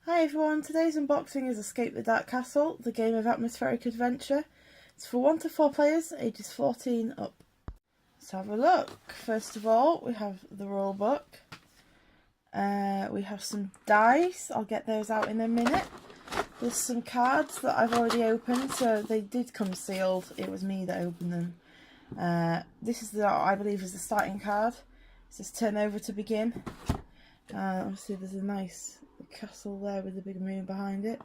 Hi everyone, today's unboxing is Escape the Dark Castle, the game of atmospheric adventure. It's for 1 to 4 players, ages 14 up. Let's have a look. First of all, we have the rule book. We have some dice, I'll get those out in a minute. There's some cards that I've already opened, so they did come sealed. It was me that opened them. This is I believe is the starting card. It says turn over to begin. Obviously there's a nice castle there with a big moon behind it.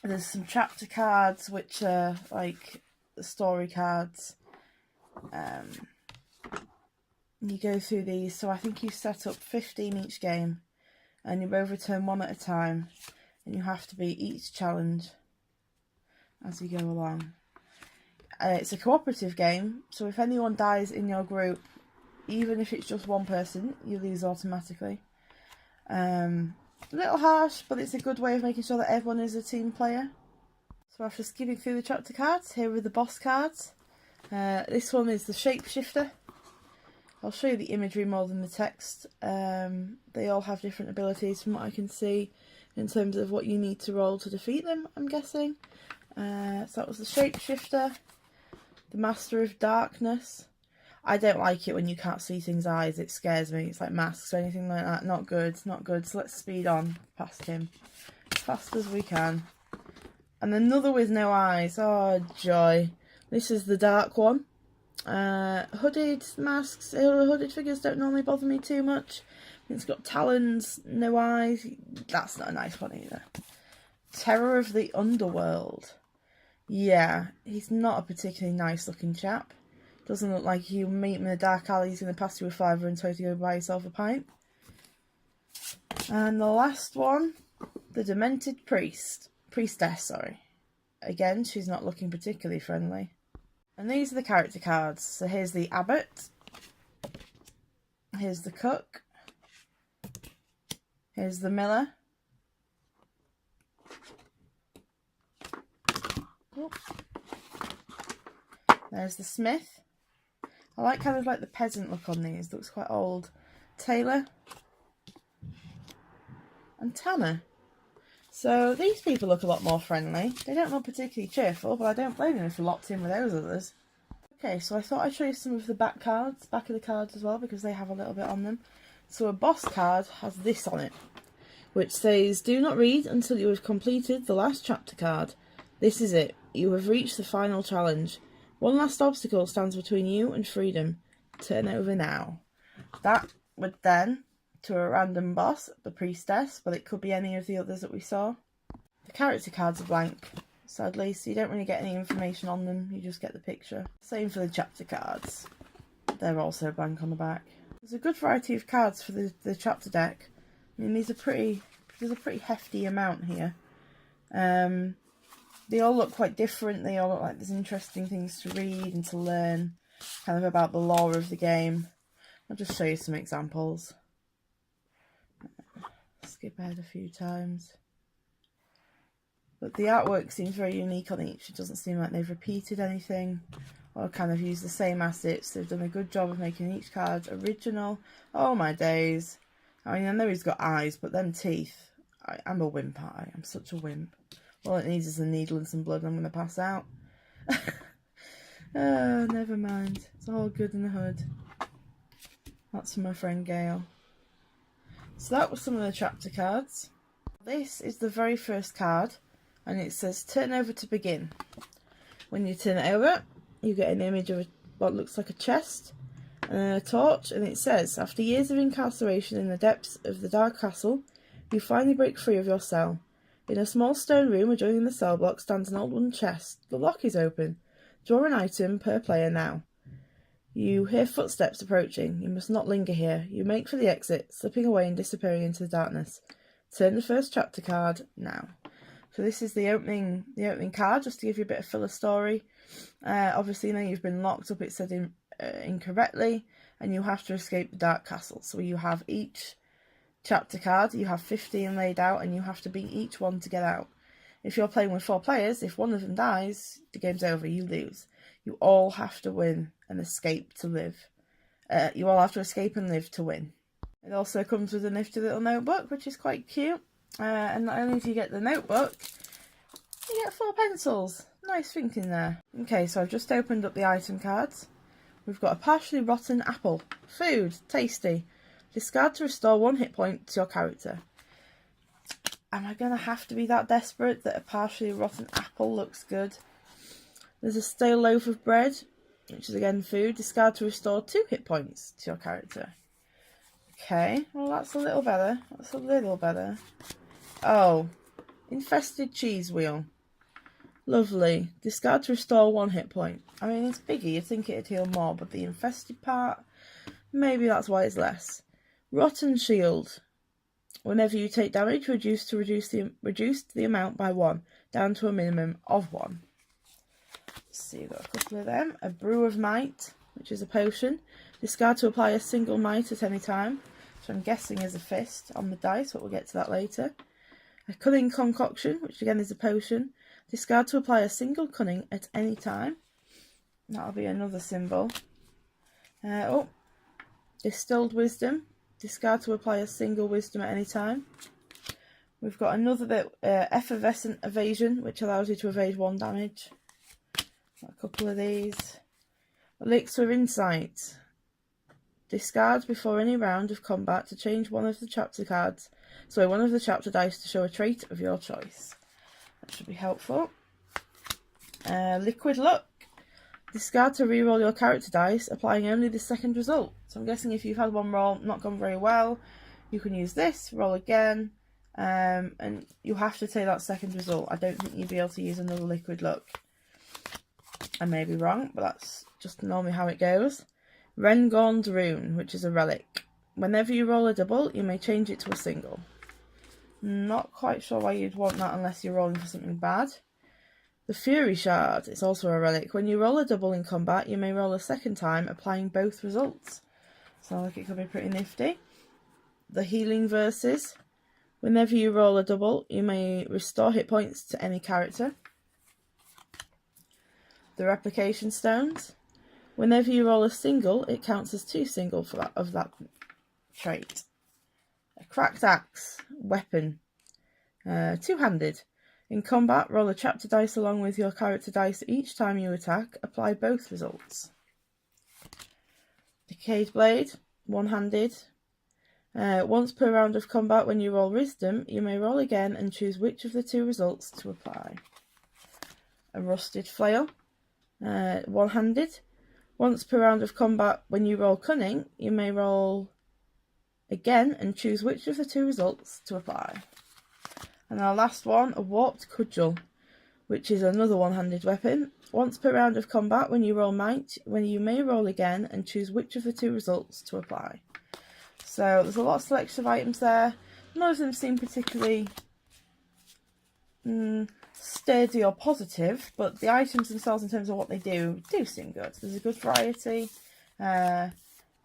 There's some chapter cards which are like the story cards. You go through these, so I think you set up 15 each game and you both return one at a time and you have to beat each challenge as you go along. It's a cooperative game, so if anyone dies in your group, even if it's just one person, you lose automatically. A little harsh, but it's a good way of making sure that everyone is a team player. So after skipping through the chapter cards, here are the boss cards. This one is the shapeshifter. I'll show you the imagery more than the text. They all have different abilities from what I can see in terms of what you need to roll to defeat them, I'm guessing. So that was the shapeshifter. The master of darkness. I don't like it when you can't see things' eyes, it scares me. It's like masks or anything like that. Not good, not good. So let's speed on past him as fast as we can. And another with no eyes. Oh, joy. This is the dark one. Hooded masks, hooded figures don't normally bother me too much. It's got talons, no eyes. That's not a nice one either. Terror of the Underworld. Yeah, he's not a particularly nice looking chap. Doesn't look like you meet him in a dark alley, he's going to pass you a fiver and tell you to go buy yourself a pint. And the last one, the Demented Priestess, sorry. Again, she's not looking particularly friendly. And these are the character cards. So here's the Abbot. Here's the Cook. Here's the Miller. Oh. There's the Smith. I like kind of like the peasant look on these. Looks quite old. Taylor. And Tanner. So these people look a lot more friendly. They don't look particularly cheerful, but I don't blame them if they're locked in with those others. Okay, so I thought I'd show you some of the back of the cards as well, because they have a little bit on them. So a boss card has this on it, which says, do not read until you have completed the last chapter card. This is it. You have reached the final challenge. One last obstacle stands between you and freedom. Turn over now. That would then to a random boss, the priestess, but it could be any of the others that we saw. The character cards are blank, sadly, so you don't really get any information on them, you just get the picture. Same for the chapter cards. They're also blank on the back. There's a good variety of cards for the chapter deck. I mean, there's a pretty hefty amount here. They all look quite different. They all look like there's interesting things to read and to learn, kind of about the lore of the game. I'll just show you some examples. Skip ahead a few times. But the artwork seems very unique on each. It doesn't seem like they've repeated anything or kind of used the same assets. They've done a good job of making each card original. Oh my days. I mean, I know he's got eyes, but them teeth. I'm a wimp, I'm such a wimp. All it needs is a needle and some blood and I'm going to pass out. Oh, never mind. It's all good in the hood. That's from my friend Gail. So that was some of the chapter cards. This is the very first card and it says turn over to begin. When you turn it over, you get an image of what looks like a chest and a torch, and it says, after years of incarceration in the depths of the dark castle, you finally break free of your cell. In a small stone room adjoining the cell block stands an old wooden chest. The lock is open. Draw an item per player now. You hear footsteps approaching. You must not linger here. You make for the exit, slipping away and disappearing into the darkness. Turn the first chapter card now. So this is the opening card, just to give you a bit of filler story. Obviously now you've been locked up, it said incorrectly, and you have to escape the dark castle. So you have each chapter card, you have 15 laid out and you have to beat each one to get out. If you're playing with 4 players, if one of them dies, the game's over, you lose. You all have to win and escape to live. You all have to escape and live to win. It also comes with a nifty little notebook, which is quite cute. And not only do you get the notebook, you get 4 pencils. Nice thinking there. Okay, so I've just opened up the item cards. We've got a partially rotten apple. Food, tasty. Discard to restore 1 hit point to your character. Am I going to have to be that desperate that a partially rotten apple looks good? There's a stale loaf of bread, which is again food. Discard to restore 2 hit points to your character. Okay, well that's a little better. That's a little better. Oh, infested cheese wheel. Lovely. Discard to restore 1 hit point. I mean, it's biggie. You'd think it'd heal more, but the infested part, maybe that's why it's less. Rotten shield. Whenever you take damage, reduce the amount by 1, down to a minimum of 1. Let's see, we've got a couple of them. A brew of might, which is a potion. Discard to apply a single might at any time, which I'm guessing is a fist on the dice, but we'll get to that later. A cunning concoction, which again is a potion. Discard to apply a single cunning at any time. That'll be another symbol. Distilled wisdom. Discard to apply a single wisdom at any time. We've got another bit, effervescent evasion, which allows you to evade 1 damage. Got a couple of these. Elixir of insight. Discard before any round of combat to change one of the chapter dice to show a trait of your choice. That should be helpful. Liquid luck. Discard to reroll your character dice, applying only the second result. So I'm guessing if you've had one roll not gone very well, you can use this, roll again, and you have to take that second result. I don't think you'd be able to use another liquid luck. I may be wrong, but that's just normally how it goes. Rengorn's Rune, which is a relic. Whenever you roll a double, you may change it to a single. Not quite sure why you'd want that unless you're rolling for something bad. The Fury Shard is also a relic. When you roll a double in combat, you may roll a second time, applying both results. Sounds like it could be pretty nifty. The Healing Verses. Whenever you roll a double, you may restore hit points to any character. The Replication Stones. Whenever you roll a single, it counts as 2 single of that trait. A Cracked Axe. Weapon. 2-handed. In combat, roll a chapter dice along with your character dice each time you attack. Apply both results. Decayed Blade, 1-handed. Once per round of combat, when you roll Wisdom, you may roll again and choose which of the 2 results to apply. A Rusted Flail, 1-handed. Once per round of combat, when you roll Cunning, you may roll again and choose which of the 2 results to apply. And our last one, a Warped Cudgel, which is another 1-handed weapon. Once per round of combat, when you roll Might, you may roll again and choose which of the 2 results to apply. So there's a lot of selection of items there. None of them seem particularly sturdy or positive, but the items themselves in terms of what they do seem good. There's a good variety. I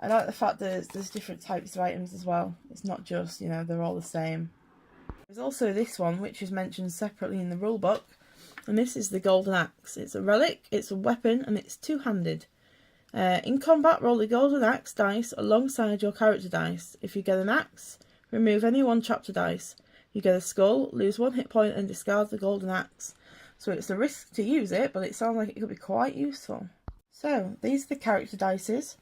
like the fact that there's different types of items as well. It's not just, they're all the same. There's also this one, which is mentioned separately in the rulebook, and this is the Golden Axe. It's a relic, it's a weapon, and it's 2-handed. In combat, roll the Golden Axe dice alongside your character dice. If you get an axe, remove any 1 chapter dice. You get a skull, lose 1 hit point, and discard the Golden Axe. So it's a risk to use it, but it sounds like it could be quite useful. So these are the character dices.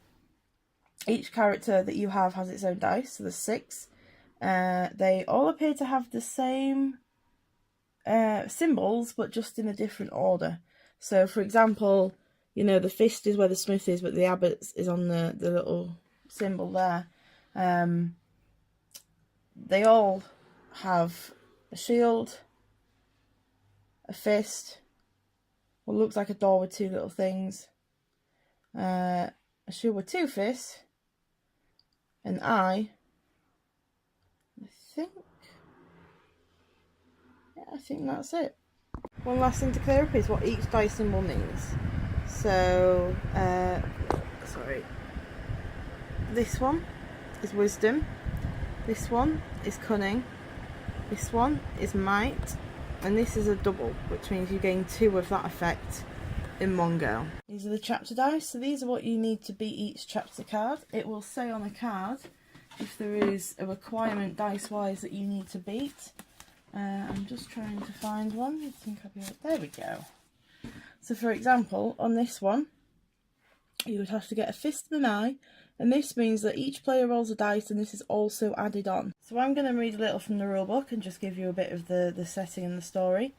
Each character that you have has its own dice, so there's 6. They all appear to have the same symbols, but just in a different order. So, for example, the fist is where the smith is, but the abbot is on the little symbol there. They all have a shield, a fist, what looks like a door with 2 little things, a shield with 2 fists, an eye. I think that's it. One last thing to clear up is what each dice symbol means. So, this one is wisdom, this one is cunning, this one is might, and this is a double, which means you gain 2 of that effect in one go. These are the chapter dice, so these are what you need to beat each chapter card. It will say on a card if there is a requirement dice-wise that you need to beat. I'm just trying to find one. I think I'll be able... There we go. So for example, on this one, you would have to get a fist of an eye, and this means that each player rolls a dice and this is also added on. So I'm going to read a little from the rulebook and just give you a bit of the setting and the story.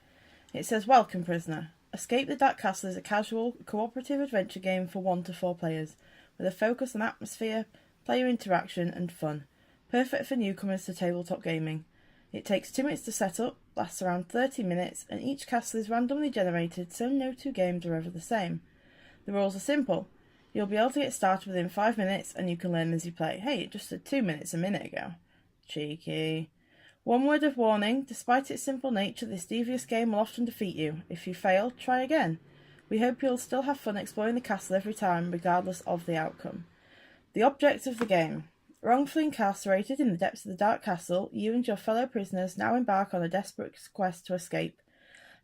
It says, "Welcome, prisoner. Escape the Dark Castle is a casual, cooperative adventure game for 1 to 4 players, with a focus on atmosphere, player interaction and fun. Perfect for newcomers to tabletop gaming. It takes 2 minutes to set up, lasts around 30 minutes, and each castle is randomly generated, so no 2 games are ever the same. The rules are simple. You'll be able to get started within 5 minutes, and you can learn as you play." Hey, it just said 2 minutes a minute ago. Cheeky. "One word of warning, despite its simple nature, this devious game will often defeat you. If you fail, try again. We hope you'll still have fun exploring the castle every time, regardless of the outcome. The object of the game. Wrongfully incarcerated in the depths of the Dark Castle, you and your fellow prisoners now embark on a desperate quest to escape.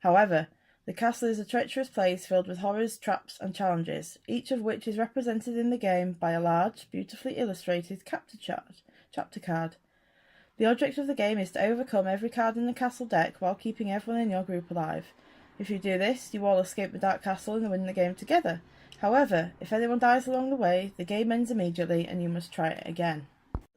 However, the castle is a treacherous place filled with horrors, traps, and challenges, each of which is represented in the game by a large, beautifully illustrated chapter card. The object of the game is to overcome every card in the castle deck while keeping everyone in your group alive. If you do this, you all escape the Dark Castle and win the game together. However, if anyone dies along the way, the game ends immediately and you must try it again."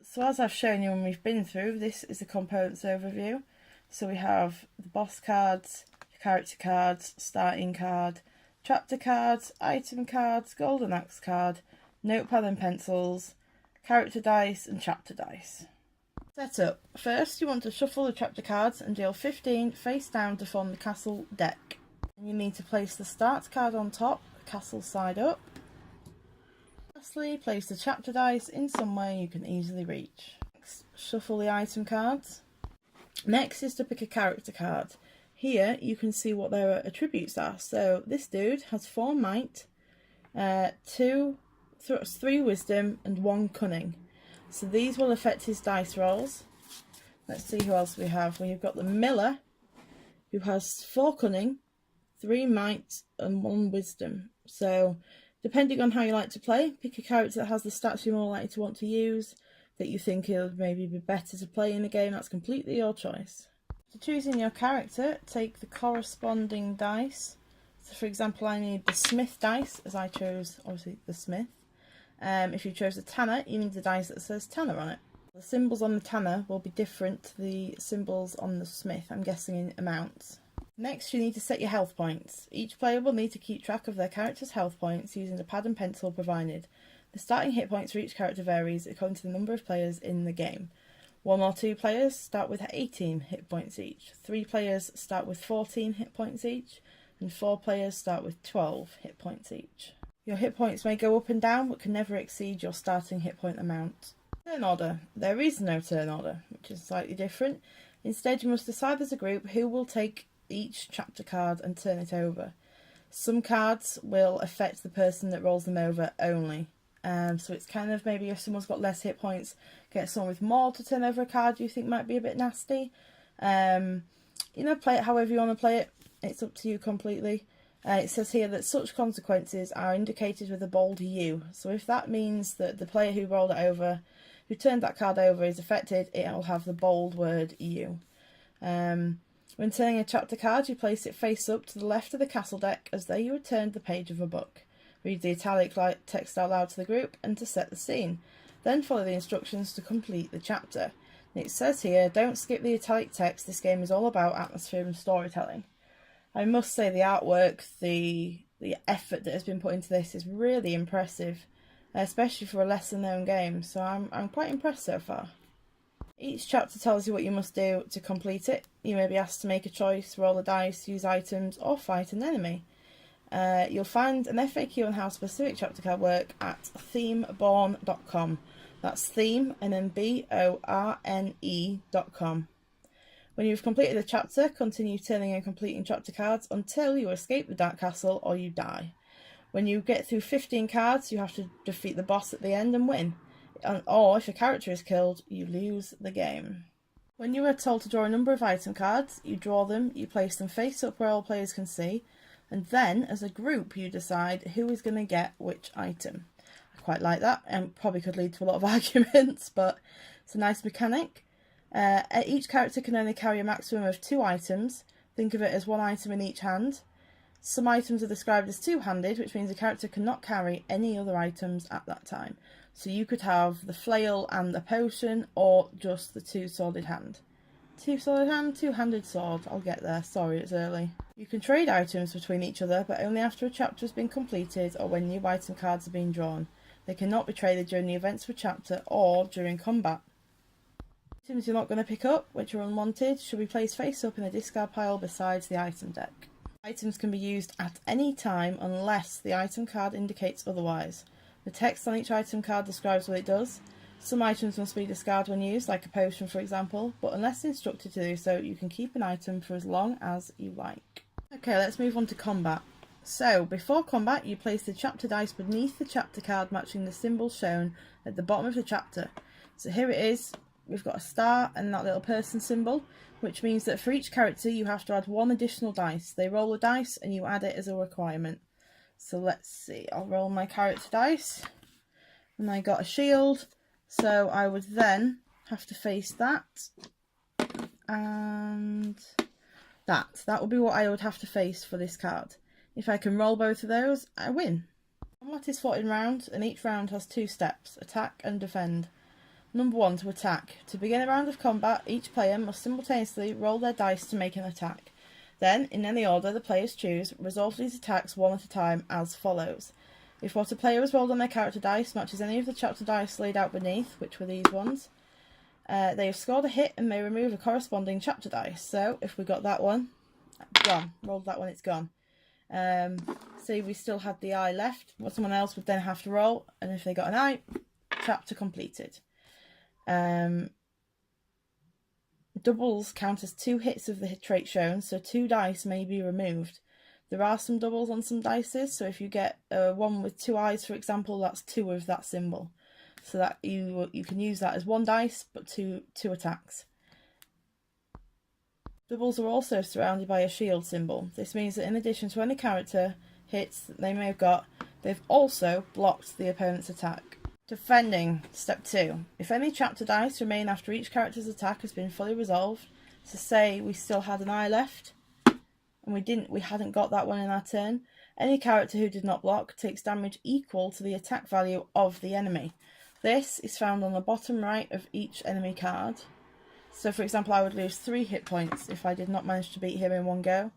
So as I've shown you and we've been through, this is the components overview. So we have the boss cards, character cards, starting card, chapter cards, item cards, golden axe card, notepad and pencils, character dice and chapter dice. Setup. First, you want to shuffle the chapter cards and deal 15 face down to form the castle deck. You need to place the start card on top, castle side up. Lastly, place the chapter dice in somewhere you can easily reach. Next, shuffle the item cards. Next is to pick a character card. Here you can see what their attributes are. So this dude has 4 might, 3 wisdom and 1 cunning. So these will affect his dice rolls. Let's see who else we have. We've got the miller, who has 4 cunning, 3 might and 1 wisdom. So depending on how you like to play, pick a character that has the stats you're more likely to want to use, that you think it'll maybe be better to play in the game. That's completely your choice. To choosing your character, take the corresponding dice. So for example, I need the smith dice, as I chose obviously the smith. If you chose the tanner, you need the dice that says tanner on it. The symbols on the tanner will be different to the symbols on the smith, I'm guessing in amounts. Next, you need to set your health points. Each player will need to keep track of their character's health points using the pad and pencil provided. The starting hit points for each character varies according to the number of players in the game. 1 or 2 players start with 18 hit points each, 3 players start with 14 hit points each, and 4 players start with 12 hit points each. Your hit points may go up and down, but can never exceed your starting hit point amount. Turn order. There is no turn order, which is slightly different. Instead, you must decide as a group who will take each chapter card and turn it over. Some cards will affect the person that rolls them over only. So it's kind of maybe if someone's got less hit points, get someone with more to turn over a card you think might be a bit nasty. Play it however you want to play it. It's up to you completely. It says here that such consequences are indicated with a bold U. So if that means that the player who rolled it over, who turned that card over, is affected, it will have the bold word U. When turning a chapter card, you place it face up to the left of the castle deck as though you had turned the page of a book. Read the italic text out loud to the group and to set the scene. Then follow the instructions to complete the chapter. And it says here, don't skip the italic text, this game is all about atmosphere and storytelling. I must say the artwork, the effort that has been put into this is really impressive, especially for a lesser known game, so I'm quite impressed so far. Each chapter tells you what you must do to complete it. You may be asked to make a choice, roll a dice, use items, or fight an enemy. You'll find an FAQ on how specific chapter card work at themeborn.com. That's theme and then BORNE.com. When you've completed a chapter, continue turning and completing chapter cards until you escape the Dark Castle or you die. When you get through 15 cards, you have to defeat the boss at the end and win. Or if a character is killed, you lose the game. When you are told to draw a number of item cards, you draw them, you place them face up where all players can see, and then as a group you decide who is going to get which item. I quite like that, and probably could lead to a lot of arguments, but it's a nice mechanic. Each character can only carry a maximum of 2 items. Think of it as 1 item in each hand. Some items are described as two-handed, which means the character cannot carry any other items at that time. So you could have the flail and the potion, or just the two-sworded hand. Two-sworded hand, two-handed sword. I'll get there. Sorry, it's early. You can trade items between each other, but only after a chapter has been completed or when new item cards are being drawn. They cannot be traded during the events of a chapter or during combat. Items you're not going to pick up, which are unwanted, should be placed face up in a discard pile besides the item deck. Items can be used at any time unless the item card indicates otherwise. The text on each item card describes what it does. Some items must be discarded when used, like a potion for example, but unless instructed to do so, you can keep an item for as long as you like. Okay, let's move on to combat. So, before combat, you place the chapter dice beneath the chapter card matching the symbol shown at the bottom of the chapter. So here it is. We've got a star and that little person symbol, which means that for each character you have to add 1 additional dice. They roll a dice and you add it as a requirement. So let's see, I'll roll my character dice. And I got a shield, so I would then have to face that. And that. That would be what I would have to face for this card. If I can roll both of those, I win. Combat is fought in rounds, and each round has 2 steps, attack and defend. Number 1, to attack. To begin a round of combat, each player must simultaneously roll their dice to make an attack. Then, in any order the players choose, resolve these attacks one at a time as follows. If what a player has rolled on their character dice matches any of the chapter dice laid out beneath, which were these ones, they have scored a hit and may remove a corresponding chapter dice. So, if we got that one, gone. Rolled that one, it's gone. Say we still had the eye left, what someone else would then have to roll, and if they got an eye, chapter completed. Doubles count as 2 hits of the hit trait shown, so 2 dice may be removed. There are some doubles on some dices, so if you get one with 2 eyes, for example, that's 2 of that symbol. So that you can use that as 1 dice, but two attacks. Doubles are also surrounded by a shield symbol. This means that in addition to any character hits that they may have got, they've also blocked the opponent's attack. Defending, step 2. If any chapter dice remain after each character's attack has been fully resolved, so say we still had an eye left, and we hadn't got that one in our turn, any character who did not block takes damage equal to the attack value of the enemy. This is found on the bottom right of each enemy card. So for example, I would lose 3 hit points if I did not manage to beat him in one go.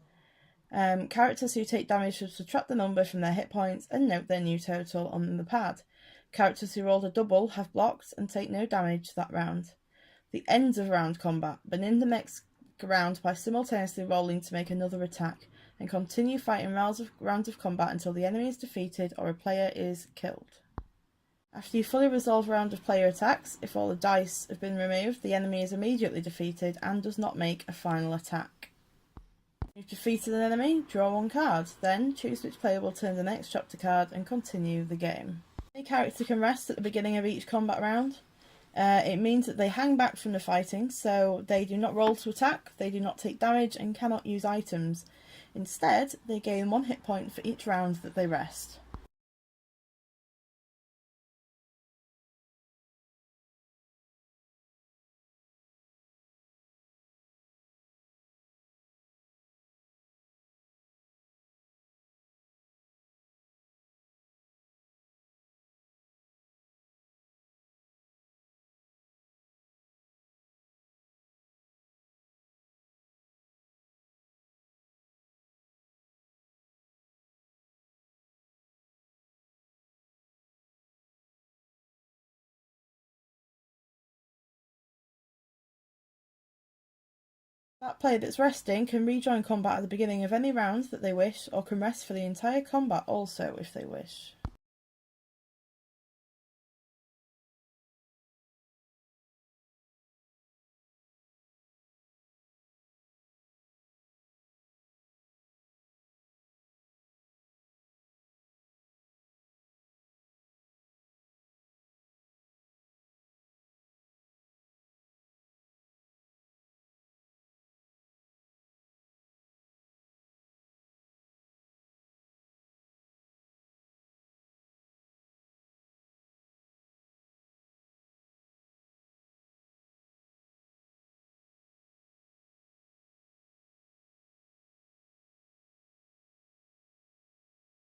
Characters who take damage should subtract the number from their hit points and note their new total on the pad. Characters who rolled a double have blocked and take no damage that round. The ends of round combat. Begin the next round by simultaneously rolling to make another attack, and continue fighting rounds of combat until the enemy is defeated or a player is killed. After you fully resolve a round of player attacks, if all the dice have been removed, the enemy is immediately defeated and does not make a final attack. You've defeated an enemy, draw 1 card, then choose which player will turn the next chapter card and continue the game. Any character can rest at the beginning of each combat round. It means that they hang back from the fighting, so they do not roll to attack, they do not take damage and cannot use items. Instead, they gain 1 hit point for each round that they rest. That player that's resting can rejoin combat at the beginning of any round that they wish, or can rest for the entire combat also if they wish.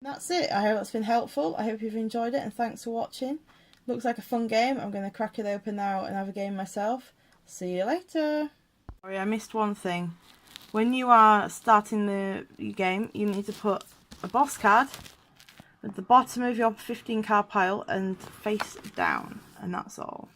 That's it. I hope it's been helpful. I hope you've enjoyed it, and thanks for watching. Looks like a fun game. I'm going to crack it open now and have a game myself. See you later. Sorry, I missed one thing. When you are starting your game, you need to put a boss card at the bottom of your 15 card pile and face down, and that's all.